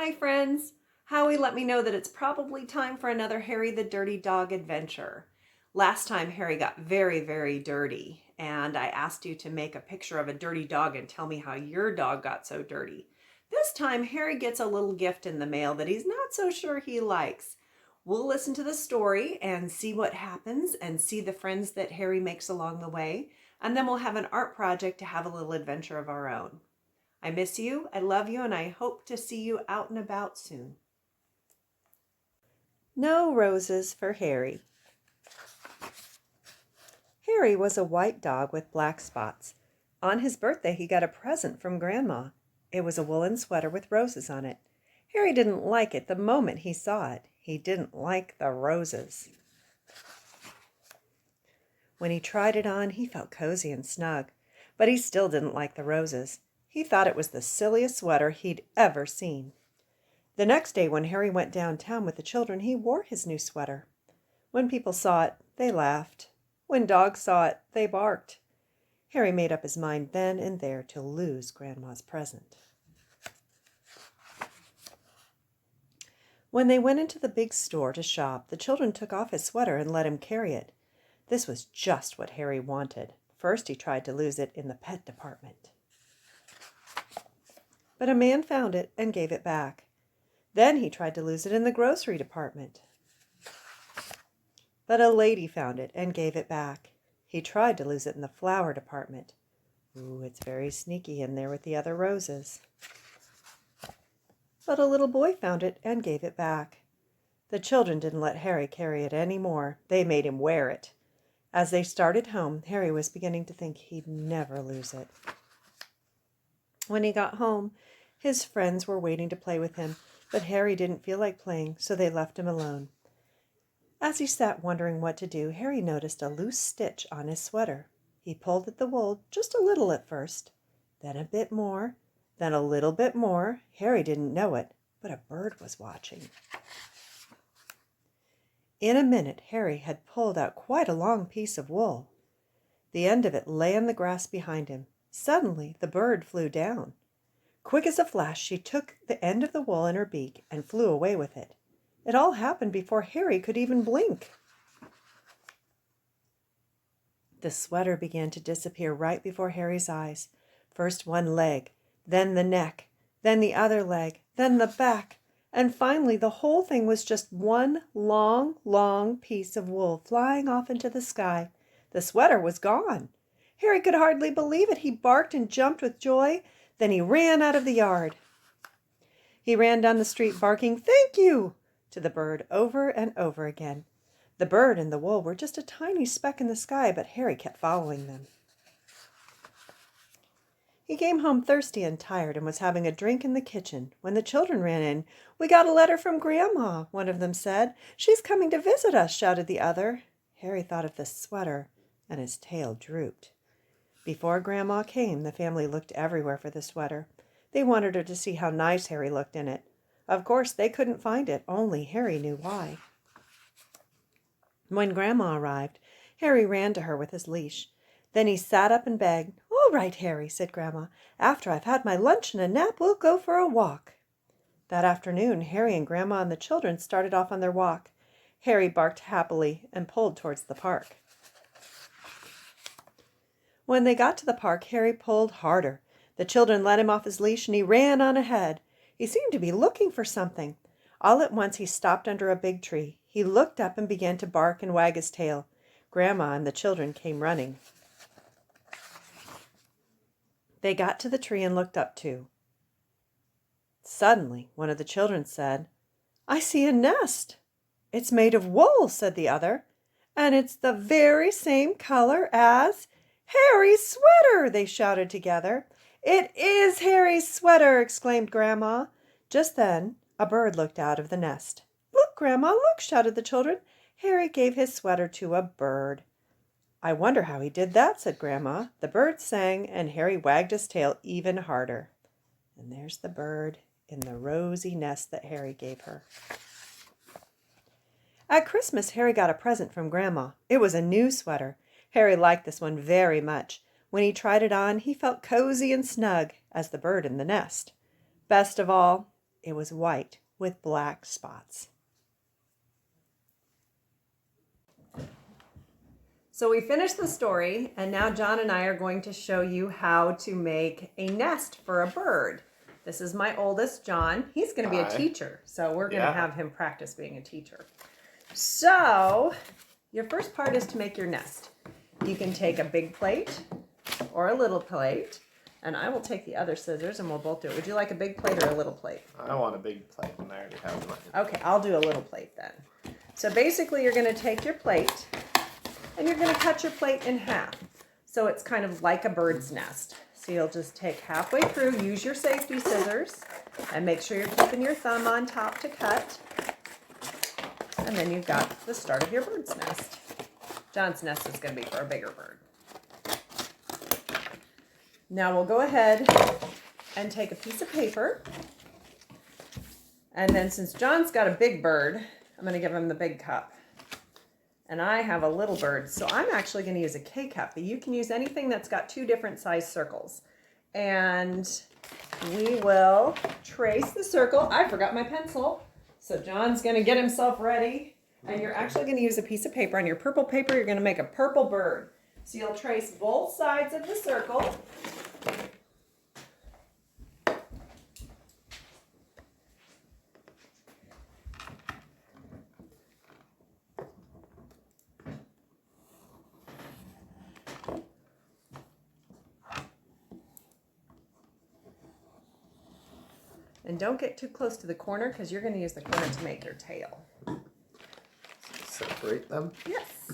Hi, friends. Howie let me know that it's probably time for another Harry the Dirty Dog adventure. Last time, Harry got very, very dirty, and I asked you to make a picture of a dirty dog and tell me how your dog got so dirty. This time, Harry gets a little gift in the mail that he's not so sure he likes. We'll listen to the story and see what happens and see the friends that Harry makes along the way, and then we'll have an art project to have a little adventure of our own. I miss you, I love you, and I hope to see you out and about soon. No roses for Harry. Harry was a white dog with black spots. On his birthday, he got a present from Grandma. It was a woolen sweater with roses on it. Harry didn't like it the moment he saw it. He didn't like the roses. When he tried it on, he felt cozy and snug, but he still didn't like the roses. He thought it was the silliest sweater he'd ever seen. The next day, when Harry went downtown with the children, he wore his new sweater. When people saw it, they laughed. When dogs saw it, they barked. Harry made up his mind then and there to lose Grandma's present. When they went into the big store to shop, the children took off his sweater and let him carry it. This was just what Harry wanted. First, he tried to lose it in the pet department, but a man found it and gave it back. Then he tried to lose it in the grocery department, but a lady found it and gave it back. He tried to lose it in the flower department. Ooh, it's very sneaky in there with the other roses. But a little boy found it and gave it back. The children didn't let Harry carry it any more. They made him wear it. As they started home, Harry was beginning to think he'd never lose it. When he got home, his friends were waiting to play with him, but Harry didn't feel like playing, so they left him alone. As he sat wondering what to do, Harry noticed a loose stitch on his sweater. He pulled at the wool just a little at first, then a bit more, then a little bit more. Harry didn't know it, but a bird was watching. In a minute, Harry had pulled out quite a long piece of wool. The end of it lay on the grass behind him. Suddenly, the bird flew down. Quick as a flash, she took the end of the wool in her beak and flew away with it. It all happened before Harry could even blink. The sweater began to disappear right before Harry's eyes. First one leg, then the neck, then the other leg, then the back, and finally the whole thing was just one long, long piece of wool flying off into the sky. The sweater was gone. Harry could hardly believe it. He barked and jumped with joy. Then he ran out of the yard. He ran down the street barking, "Thank you," to the bird over and over again. The bird and the wool were just a tiny speck in the sky, but Harry kept following them. He came home thirsty and tired and was having a drink in the kitchen when the children ran in. "We got a letter from Grandma," one of them said. "She's coming to visit us," shouted the other. Harry thought of the sweater, and his tail drooped. Before Grandma came, the family looked everywhere for the sweater. They wanted her to see how nice Harry looked in it. Of course, they couldn't find it, only Harry knew why. When Grandma arrived, Harry ran to her with his leash. Then he sat up and begged. "All right, Harry," said Grandma. "After I've had my lunch and a nap, we'll go for a walk." That afternoon, Harry and Grandma and the children started off on their walk. Harry barked happily and pulled towards the park. When they got to the park, Harry pulled harder. The children let him off his leash and he ran on ahead. He seemed to be looking for something. All at once he stopped under a big tree. He looked up and began to bark and wag his tail. Grandma and the children came running. They got to the tree and looked up too. Suddenly, one of the children said, "I see a nest." "It's made of wool," said the other, "and it's the very same color as Harry's sweater," they shouted together. "It is Harry's sweater!" exclaimed Grandma. Just then, a bird looked out of the nest. "Look, Grandma, look!" shouted the children. Harry gave his sweater to a bird. "I wonder how he did that," said Grandma. The bird sang, and Harry wagged his tail even harder. And there's the bird in the rosy nest that Harry gave her. At Christmas, Harry got a present from Grandma. It was a new sweater. Harry liked this one very much. When he tried it on, he felt cozy and snug as the bird in the nest. Best of all, It was white with black spots. So we finished the story, and now John and I are going to show you how to make a nest for a bird. This is my oldest, John. He's going to be a teacher, so we're going to have him practice being a teacher. So your first part is to make your nest. You can take a big plate or a little plate, and I will take the other scissors and we'll both do it. Would you like a big plate or a little plate? I want a big plate and I already have mine. Okay, I'll do a little plate then. So basically you're going to take your plate and you're going to cut your plate in half. So it's kind of like a bird's nest. So you'll just take halfway through, use your safety scissors, and make sure you're keeping your thumb on top to cut. And then you've got the start of your bird's nest. John's nest is going to be for a bigger bird. Now we'll go ahead and take a piece of paper. And then since John's got a big bird, I'm going to give him the big cup. And I have a little bird, so I'm actually going to use a K-cup. But you can use anything that's got two different size circles. And we will trace the circle. I forgot my pencil. So John's going to get himself ready. And you're actually going to use a piece of paper. On your purple paper, you're going to make a purple bird. So you'll trace both sides of the circle. And don't get too close to the corner because you're going to use the corner to make your tail. Separate them? Yes.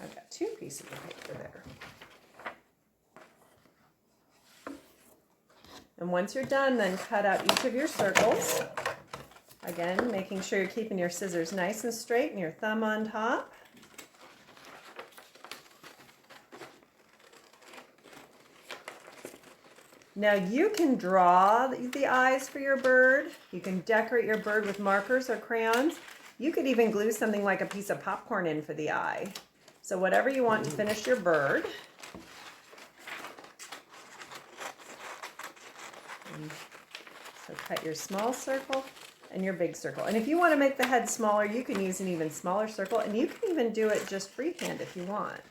I've got two pieces of paper there. And once you're done, then cut out each of your circles. Again, making sure you're keeping your scissors nice and straight and your thumb on top. Now you can draw the eyes for your bird. You can decorate your bird with markers or crayons. You could even glue something like a piece of popcorn in for the eye. So whatever you want to finish your bird. So cut your small circle and your big circle. And if you want to make the head smaller, you can use an even smaller circle. And you can even do it just freehand if you want.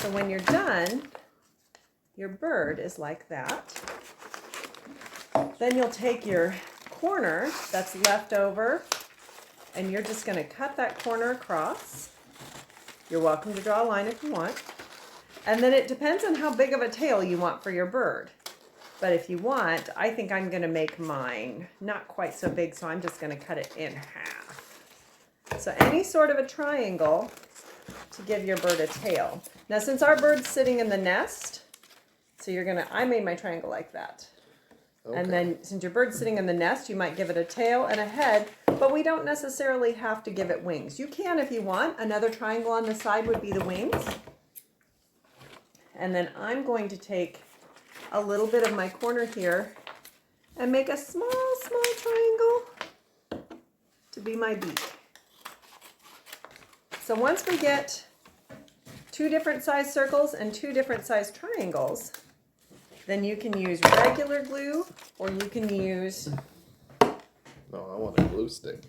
So when you're done, your bird is like that. Then you'll take your corner that's left over and you're just going to cut that corner across. You're welcome to draw a line if you want. And then it depends on how big of a tail you want for your bird. But if you want, I think I'm going to make mine not quite so big, so I'm just going to cut it in half. So any sort of a triangle to give your bird a tail. Now, since our bird's sitting in the nest, so I made my triangle like that. Okay. And then since your bird's sitting in the nest, you might give it a tail and a head, but we don't necessarily have to give it wings. You can if you want. Another triangle on the side would be the wings. And then I'm going to take a little bit of my corner here and make a small triangle to be my beak. So once we get two different size circles and two different size triangles, then you can use regular glue or you can use... No, I want a glue stick.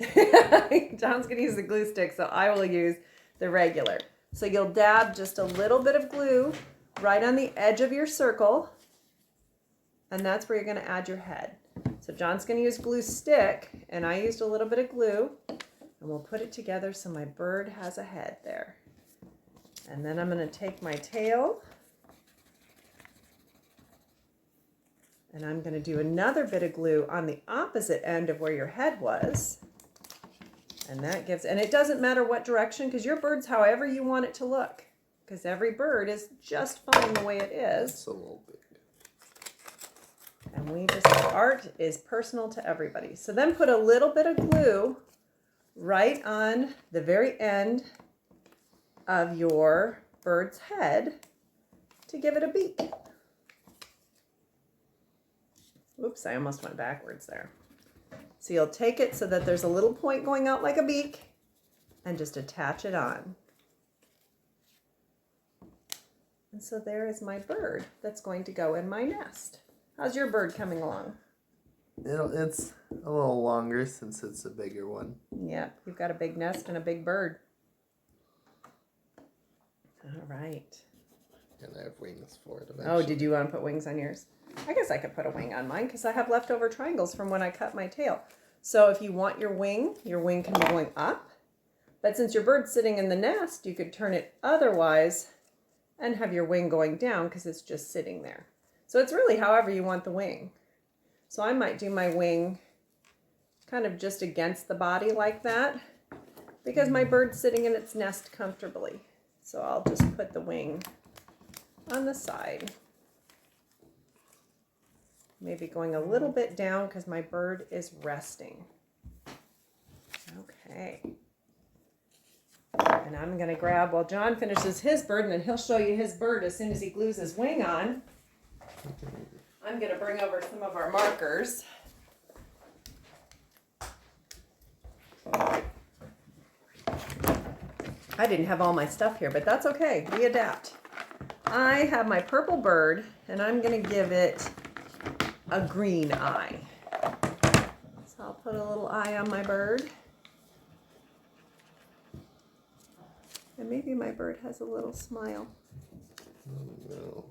John's going to use the glue stick, so I will use the regular. So you'll dab just a little bit of glue right on the edge of your circle, and that's where you're going to add your head. So John's going to use glue stick, and I used a little bit of glue, and we'll put it together so my bird has a head there. And then I'm going to take my tail, and I'm going to do another bit of glue on the opposite end of where your head was. And that gives, and it doesn't matter what direction, because your bird's however you want it to look. Because every bird is just fine the way it is. It's a little big. And art is personal to everybody. So then put a little bit of glue right on the very end of your bird's head to give it a beak. Oops, I almost went backwards there. So you'll take it so that there's a little point going out like a beak and just attach it on. And so there is my bird that's going to go in my nest. How's your bird coming along? It's a little longer since it's a bigger one. Yeah, you've got a big nest and a big bird. All right. And I have wings for it eventually. Oh, did you want to put wings on yours? I guess I could put a wing on mine because I have leftover triangles from when I cut my tail. So if you want your wing can be going up. But since your bird's sitting in the nest, you could turn it otherwise and have your wing going down because it's just sitting there. So it's really however you want the wing. So I might do my wing kind of just against the body like that because my bird's sitting in its nest comfortably. So I'll just put the wing on the side. Maybe going a little bit down because my bird is resting. Okay. And I'm going to grab, while John finishes his bird, and then he'll show you his bird as soon as he glues his wing on. I'm going to bring over some of our markers. I didn't have all my stuff here, but that's okay. We adapt. I have my purple bird, and I'm going to give it a green eye. So I'll put a little eye on my bird. And maybe my bird has a little smile. Oh, no.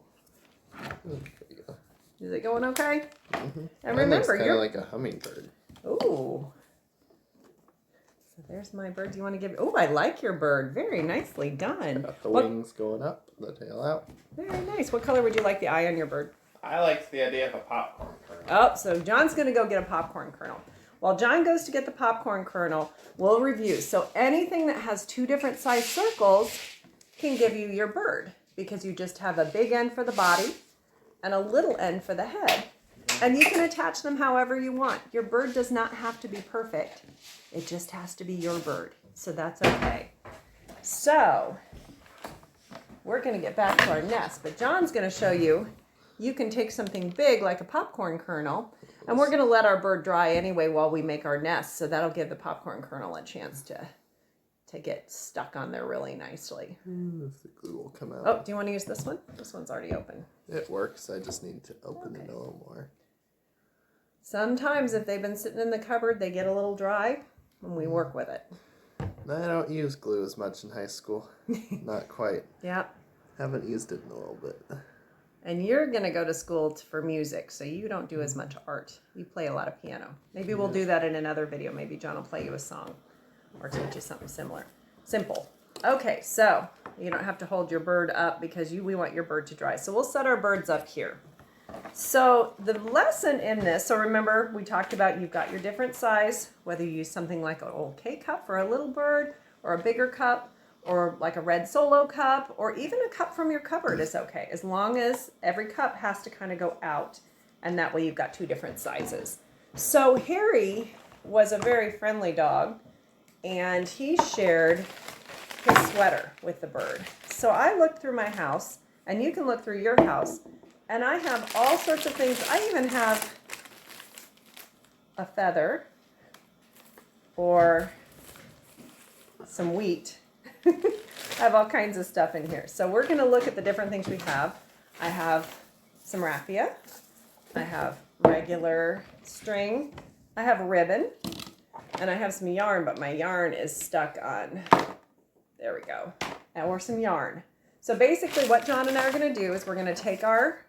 There you go. Is it going okay? Mm-hmm. And remember, you're you're like a hummingbird. Ooh. So there's my bird. Do you want to give? Oh, I like your bird. Very nicely done. Got the wings going up, the tail out. Very nice. What color would you like the eye on your bird? I liked the idea of a popcorn kernel. Oh, so John's going to go get a popcorn kernel. While John goes to get the popcorn kernel, we'll review. So anything that has two different size circles can give you your bird because you just have a big end for the body and a little end for the head. And you can attach them however you want. Your bird does not have to be perfect. It just has to be your bird. So that's okay. So we're going to get back to our nest, but John's going to show you can take something big like a popcorn kernel, and we're going to let our bird dry anyway while we make our nest, so that'll give the popcorn kernel a chance to get stuck on there really nicely. If the glue will come out. Oh, do you want to use this one? This one's already open. It works. I just need to open it a little more. Sometimes if they've been sitting in the cupboard, they get a little dry, and we work with it. I don't use glue as much in high school. Not quite. Yeah. Haven't used it in a little bit. And you're going to go to school for music, so you don't do as much art. You play a lot of piano. Maybe we'll do that in another video. Maybe John will play you a song or teach you something similar. Simple. Okay, so you don't have to hold your bird up because we want your bird to dry. So we'll set our birds up here. So the lesson in this, so remember we talked about you've got your different size, whether you use something like an old K-cup for a little bird or a bigger cup, or like a red Solo cup, or even a cup from your cupboard is okay, as long as every cup has to kind of go out, and that way you've got two different sizes. So Harry was a very friendly dog, and he shared his sweater with the bird. So I looked through my house, and you can look through your house, and I have all sorts of things. I even have a feather or some wheat. I have all kinds of stuff in here. So we're going to look at the different things we have. I have some raffia. I have regular string. I have ribbon. And I have some yarn, but my yarn is stuck on. There we go. Or some yarn. So basically what John and I are going to do is we're going to take our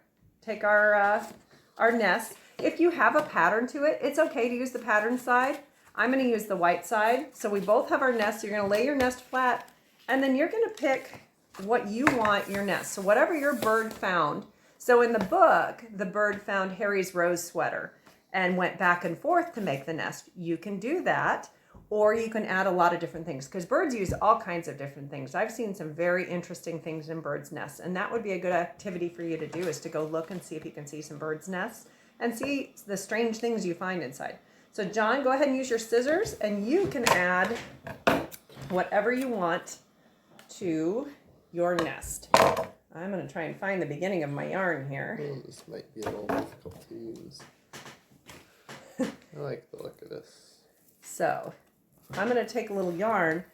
nest. If you have a pattern to it, it's okay to use the pattern side. I'm going to use the white side. So we both have our nest. You're going to lay your nest flat, and then you're going to pick what you want your nest. So whatever your bird found. So in the book, the bird found Harry's rose sweater and went back and forth to make the nest. You can do that, or you can add a lot of different things because birds use all kinds of different things. I've seen some very interesting things in birds' nests, and that would be a good activity for you to do, is to go look and see if you can see some birds' nests and see the strange things you find inside. So John, go ahead and use your scissors, and you can add whatever you want to your nest. I'm going to try and find the beginning of my yarn here. Oh, this might be a little difficult to use. I like the look of this. So I'm going to take a little yarn,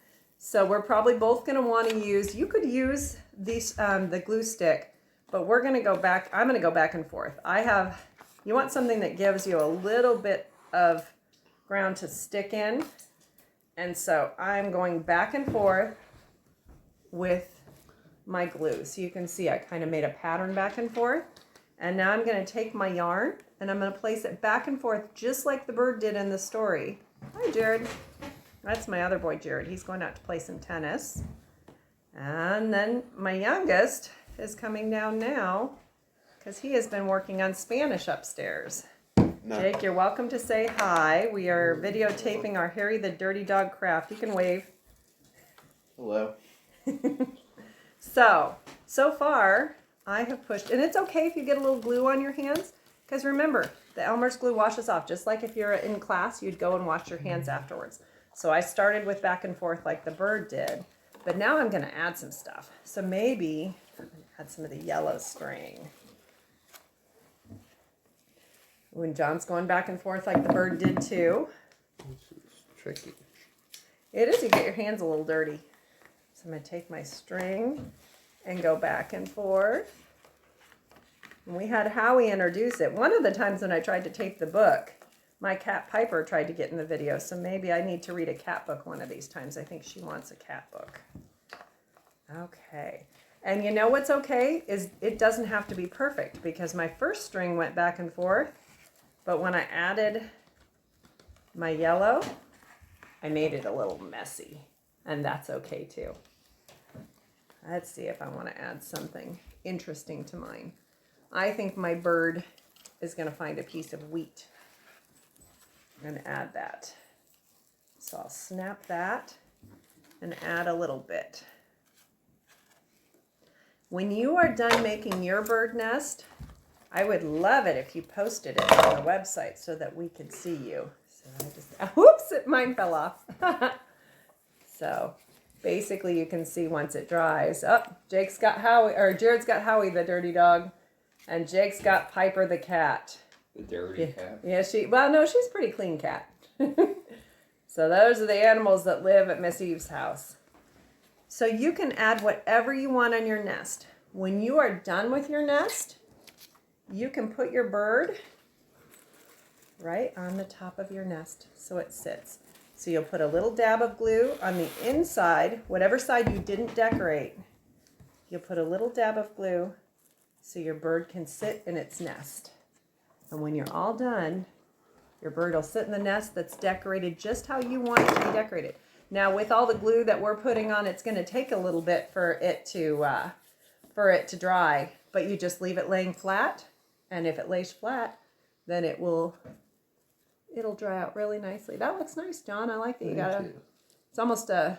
So we're probably both going to want to use, you could use these, the glue stick, but we're going to go back, I'm going to go back and forth. You want something that gives you a little bit of ground to stick in. And so I'm going back and forth with my glue. So you can see I kind of made a pattern back and forth. And now I'm going to take my yarn and I'm going to place it back and forth just like the bird did in the story. Hi, Jared. That's my other boy, Jared. He's going out to play some tennis. And then my youngest is coming down now because he has been working on Spanish upstairs. No. Jake, you're welcome to say hi. We are videotaping our Harry the Dirty Dog craft. You can wave. Hello. So far, I have pushed, and it's okay if you get a little glue on your hands, because remember, the Elmer's glue washes off. Just like if you're in class, you'd go and wash your hands afterwards. So I started with back and forth like the bird did, but now I'm going to add some stuff. So maybe add some of the yellow string. When John's going back and forth like the bird did too. This is tricky. It is, you get your hands a little dirty. So I'm going to take my string and go back and forth. And we had Howie introduce it. One of the times when I tried to tape the book, my cat Piper tried to get in the video, so maybe I need to read a cat book one of these times. I think she wants a cat book. Okay. And you know what's okay is it doesn't have to be perfect because my first string went back and forth, but when I added my yellow, I made it a little messy, and that's okay too. Let's see if I want to add something interesting to mine. I think my bird is going to find a piece of wheat. I'm going to add that. So I'll snap that and add a little bit. When you are done making your bird nest, I would love it if you posted it on the website so that we could see you. So I just, whoops, mine fell off. So basically you can see once it dries. Oh, Jared's got Howie the dirty dog, and Jake's got Piper the cat. The dirty cat? Yeah, she's a pretty clean cat. So those are the animals that live at Miss Eve's house. So you can add whatever you want on your nest. When you are done with your nest, you can put your bird right on the top of your nest so it sits. So you'll put a little dab of glue on the inside, whatever side you didn't decorate. You'll put a little dab of glue so your bird can sit in its nest. And when you're all done, your bird will sit in the nest that's decorated just how you want it to be decorated. Now with all the glue that we're putting on, it's going to take a little bit for it to dry, but you just leave it laying flat. And if it lays flat, then it'll dry out really nicely. That looks nice, John. I like that. It's almost got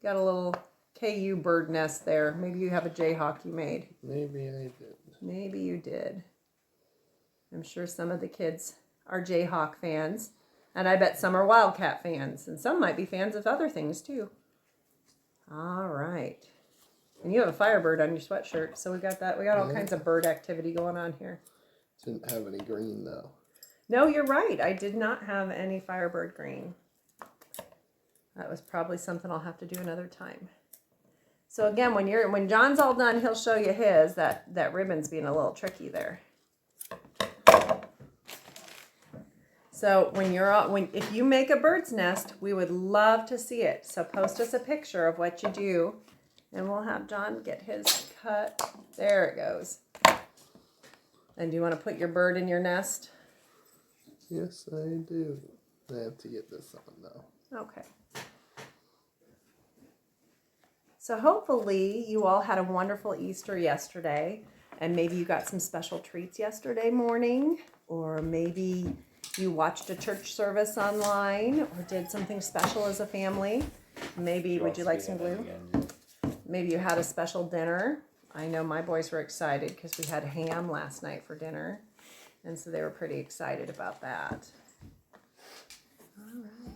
a little KU bird nest there. Maybe you have a Jayhawk you made. Maybe I did. Maybe you did. I'm sure some of the kids are Jayhawk fans, and I bet some are Wildcat fans, and some might be fans of other things too. All right. And you have a Firebird on your sweatshirt, so we got that. We got all kinds of bird activity going on here. Didn't have any green though. No, you're right. I did not have any Firebird green. That was probably something I'll have to do another time. So again, when John's all done, he'll show you his. That ribbon's being a little tricky there. So if you make a bird's nest, we would love to see it. So post us a picture of what you do, and we'll have John get his cut. There it goes. And do you want to put your bird in your nest? Yes, I do. I have to get this on though. Okay. So hopefully you all had a wonderful Easter yesterday, and maybe you got some special treats yesterday morning, or maybe you watched a church service online or did something special as a family. Maybe, would you like some glue? Maybe you had a special dinner. I know my boys were excited because we had ham last night for dinner. And so they were pretty excited about that. All right.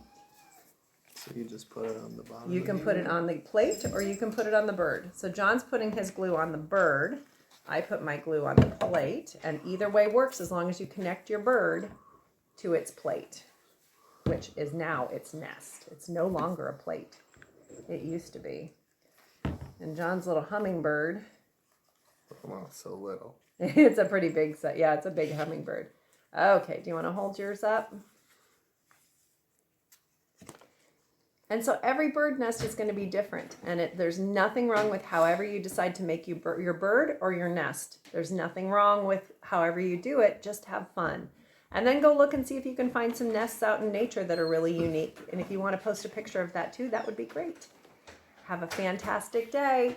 So you just put it on the bottom? You can put it on the plate or you can put it on the bird. So John's putting his glue on the bird. I put my glue on the plate. And either way works as long as you connect your bird to its plate, which is now its nest. It's no longer a plate. It used to be. And John's little hummingbird. Well, so little. It's a pretty big set. Yeah, it's a big hummingbird. Okay, do you want to hold yours up? And so every bird nest is going to be different. And there's nothing wrong with however you decide to make your bird or your nest. There's nothing wrong with however you do it. Just have fun. And then go look and see if you can find some nests out in nature that are really unique. And if you want to post a picture of that too, that would be great. Have a fantastic day.